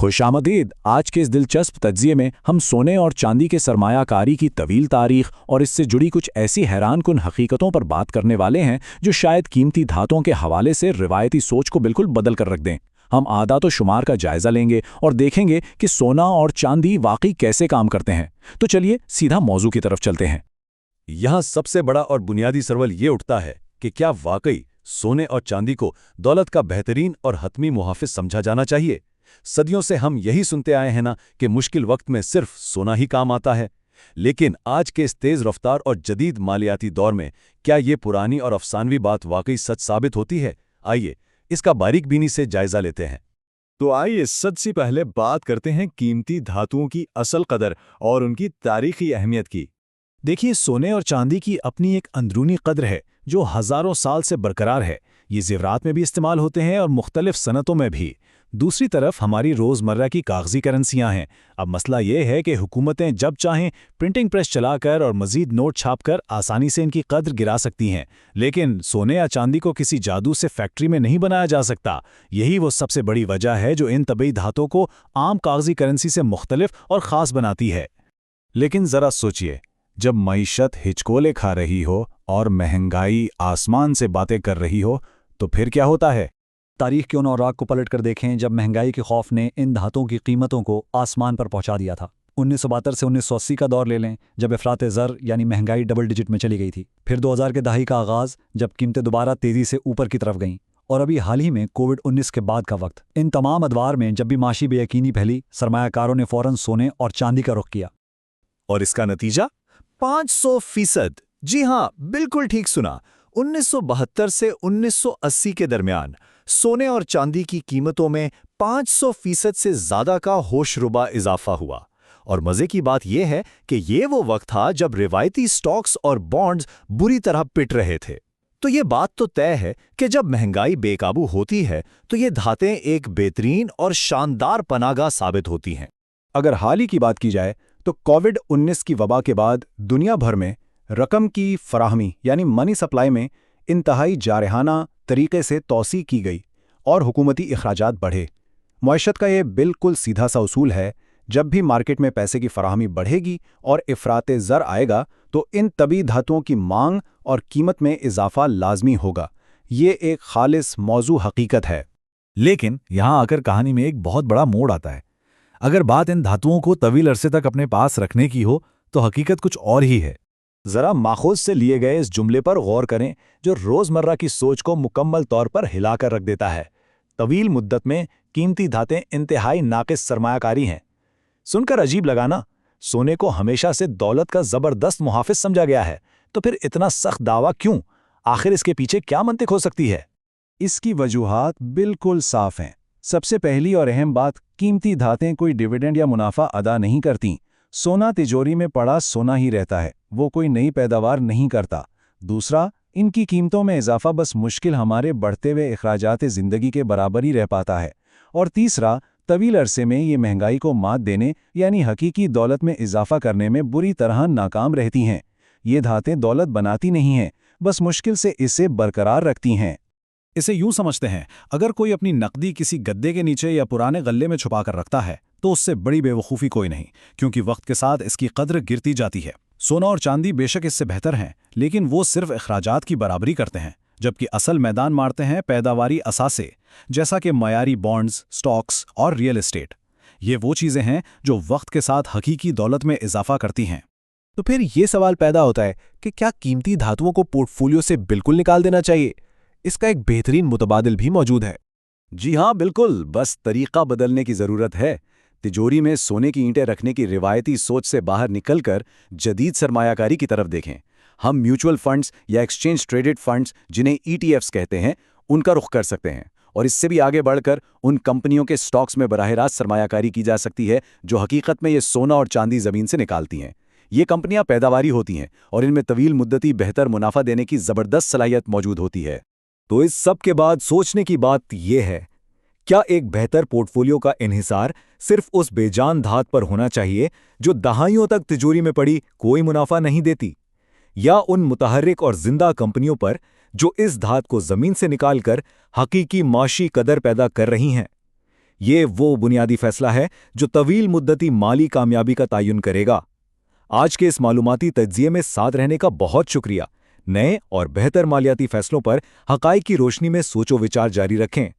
खुश आमदीद। आज के इस दिलचस्प तज्जिए में हम सोने और चांदी के सरमायाकारी की तवील तारीख और इससे जुड़ी कुछ ऐसी हैरानकुन हकीकतों पर बात करने वाले हैं जो शायद कीमती धातुओं के हवाले से रिवायती सोच को बिल्कुल बदल कर रख दें। हम आदात व शुमार का जायजा लेंगे और देखेंगे कि सोना और चांदी वाकई कैसे काम करते हैं। तो चलिए सीधा मौजू की तरफ चलते हैं। यहाँ सबसे बड़ा और बुनियादी सवाल ये उठता है कि क्या वाकई सोने और चांदी को दौलत का बेहतरीन और हतमी मुहाफिज समझा जाना चाहिए? सदियों से हम यही सुनते आए हैं ना कि मुश्किल वक्त में सिर्फ सोना ही काम आता है। लेकिन आज के इस तेज रफ्तार और जदीद मालियाती दौर में क्या ये पुरानी और अफसानवी बात वाकई सच साबित होती है? आइए इसका बारीक बीनी से जायजा लेते हैं। तो आइए सबसे पहले बात करते हैं कीमती धातुओं की असल कदर और उनकी तारीखी अहमियत की। देखिए, सोने और चांदी की अपनी एक अंदरूनी कद्र है जो हज़ारों साल से बरकरार है। ये ज़ेवरात में भी इस्तेमाल होते हैं और मुख्तलिफ सनतों में भी। दूसरी तरफ हमारी रोज़मर्रा की कागज़ी करेंसियाँ हैं। अब मसला ये है कि हुकूमतें जब चाहें प्रिंटिंग प्रेस चलाकर और मज़ीद नोट छापकर आसानी से इनकी कद्र गिरा सकती हैं। लेकिन सोने या चांदी को किसी जादू से फैक्ट्री में नहीं बनाया जा सकता। यही वो सबसे बड़ी वजह है जो इन तबई धातुओं को आम कागज़ी करेंसी से मुख्तलिफ और ख़ास बनाती है। लेकिन ज़रा सोचिए, जब मईशत हिचकोले खा रही हो और महंगाई आसमान से बातें कर रही हो तो फिर क्या होता है? तारीख के उन औराक को पलट कर देखें जब महंगाई के खौफ ने इन धातुओं की कीमतों को आसमान पर पहुंचा दिया था। 1972 से 1980 का दौर ले लें जब इफरात ज़र यानी महंगाई डबल डिजिट में चली गई थी। फिर 2000 के दहाई का आगाज़ जब कीमतें दोबारा तेज़ी से ऊपर की तरफ गईं। और अभी हाल ही में कोविड-19 के बाद का वक्त। इन तमाम अदवार में जब भी माशी बेयकीनी फैली, सरमायाकारों ने फ़ौरन सोने और चांदी का रुख किया। और इसका नतीजा 500%। जी हाँ, बिल्कुल ठीक सुना। 1972 से 1980 के दरमियान सोने और चांदी की कीमतों में 500% से ज़्यादा का होशरुबा इजाफा हुआ। और मज़े की बात यह है कि ये वो वक्त था जब रिवायती स्टॉक्स और बॉन्ड्स बुरी तरह पिट रहे थे। तो ये बात तो तय है कि जब महंगाई बेकाबू होती है तो ये धातें एक बेहतरीन और शानदार पनाहगाह साबित होती हैं। अगर हाल ही की बात की जाए तो कोविड-19 की वबा के बाद दुनिया भर में रकम की फराहमी यानी मनी सप्लाई में इंतहाई जारहाना तरीके से तौसी की गई और हुकूमती अखराजात बढ़े। मईशत का ये बिल्कुल सीधा सा उसूल है, जब भी मार्केट में पैसे की फराहमी बढ़ेगी और इफराते ज़र आएगा तो इन तबी धातुओं की मांग और कीमत में इजाफा लाजमी होगा। ये एक खालिस मौजू हकीकत है। लेकिन यहाँ आकर कहानी में एक बहुत बड़ा मोड़ आता है। अगर बात इन धातुओं को तवील अरसे तक अपने पास रखने की हो तो हकीकत कुछ और ही है। ज़रा माखूज से लिए गए इस जुमले पर गौर करें जो रोज़मर्रा की सोच को मुकम्मल तौर पर हिलाकर रख देता है। तवील मुद्दत में कीमती धातें इंतहाई नाक़िस सरमायाकारी हैं। सुनकर अजीब लगा ना? सोने को हमेशा से दौलत का ज़बरदस्त मुहाफिज समझा गया है, तो फिर इतना सख्त दावा क्यों? आखिर इसके पीछे क्या मंतिक हो सकती है? इसकी वजूहात बिल्कुल साफ हैं। सबसे पहली और अहम बात, कीमती धातें कोई डिविडेंड या मुनाफा अदा नहीं करती। सोना तिजोरी में पड़ा सोना ही रहता है, वो कोई नई पैदावार नहीं करता। दूसरा, इनकी कीमतों में इजाफा बस मुश्किल हमारे बढ़ते हुए अखराजात ज़िंदगी के बराबर ही रह पाता है। और तीसरा, तवील अरसे में ये महंगाई को मात देने यानी हकीकी दौलत में इजाफा करने में बुरी तरह नाकाम रहती हैं। ये धातें दौलत बनाती नहीं हैं, बस मुश्किल से इसे बरकरार रखती हैं। इसे यूं समझते हैं, अगर कोई अपनी नकदी किसी गद्दे के नीचे या पुराने गल्ले में छुपा कर रखता है तो उससे बड़ी बेवकूफ़ी कोई नहीं, क्योंकि वक्त के साथ इसकी कद्र गिरती जाती है। सोना और चांदी बेशक इससे बेहतर हैं, लेकिन वो सिर्फ अखराजात की बराबरी करते हैं, जबकि असल मैदान मारते हैं पैदावारी असासे, जैसा कि मयारी बॉन्ड्स, स्टॉक्स और रियल एस्टेट। ये वो चीज़ें हैं जो वक्त के साथ हकीकी दौलत में इजाफा करती हैं। तो फिर ये सवाल पैदा होता है कि क्या कीमती धातुओं को पोर्टफोलियो से बिल्कुल निकाल देना चाहिए? इसका एक बेहतरीन मुतबादिल भी मौजूद है। जी हाँ, बिल्कुल, बस तरीका बदलने की ज़रूरत है। तिजोरी में सोने की ईंटें रखने की रिवायती सोच से बाहर निकलकर जदीद सरमायाकारी की तरफ देखें। हम म्यूचुअल फंड्स या एक्सचेंज ट्रेडेड फंड्स, जिन्हें ETFs कहते हैं, उनका रुख कर सकते हैं। और इससे भी आगे बढ़कर उन कंपनियों के स्टॉक्स में बराह रास्त सरमायाकारी की जा सकती है जो हकीकत में ये सोना और चांदी ज़मीन से निकालती हैं। ये कंपनियां पैदावारी होती हैं और इनमें तवील मुद्दती बेहतर मुनाफा देने की ज़बरदस्त सलाहियत मौजूद होती है। तो इस सब के बाद सोचने की बात यह है, क्या एक बेहतर पोर्टफोलियो का इन्हिसार सिर्फ उस बेजान धात पर होना चाहिए जो दहाइयों तक तिजोरी में पड़ी कोई मुनाफा नहीं देती, या उन मुतहर्रिक और जिंदा कंपनियों पर जो इस धात को जमीन से निकालकर हकीकी माशी कदर पैदा कर रही हैं? یہ وہ بنیادی فیصلہ ہے جو طویل مدتی مالی کامیابی کا تعین کرے گا۔ آج کے اس معلوماتی تجزیے میں ساتھ رہنے کا بہت شکریہ۔ نئے اور بہتر مالیاتی فیصلوں پر حقائق کی روشنی میں سوچ و وچار جاری رکھیں۔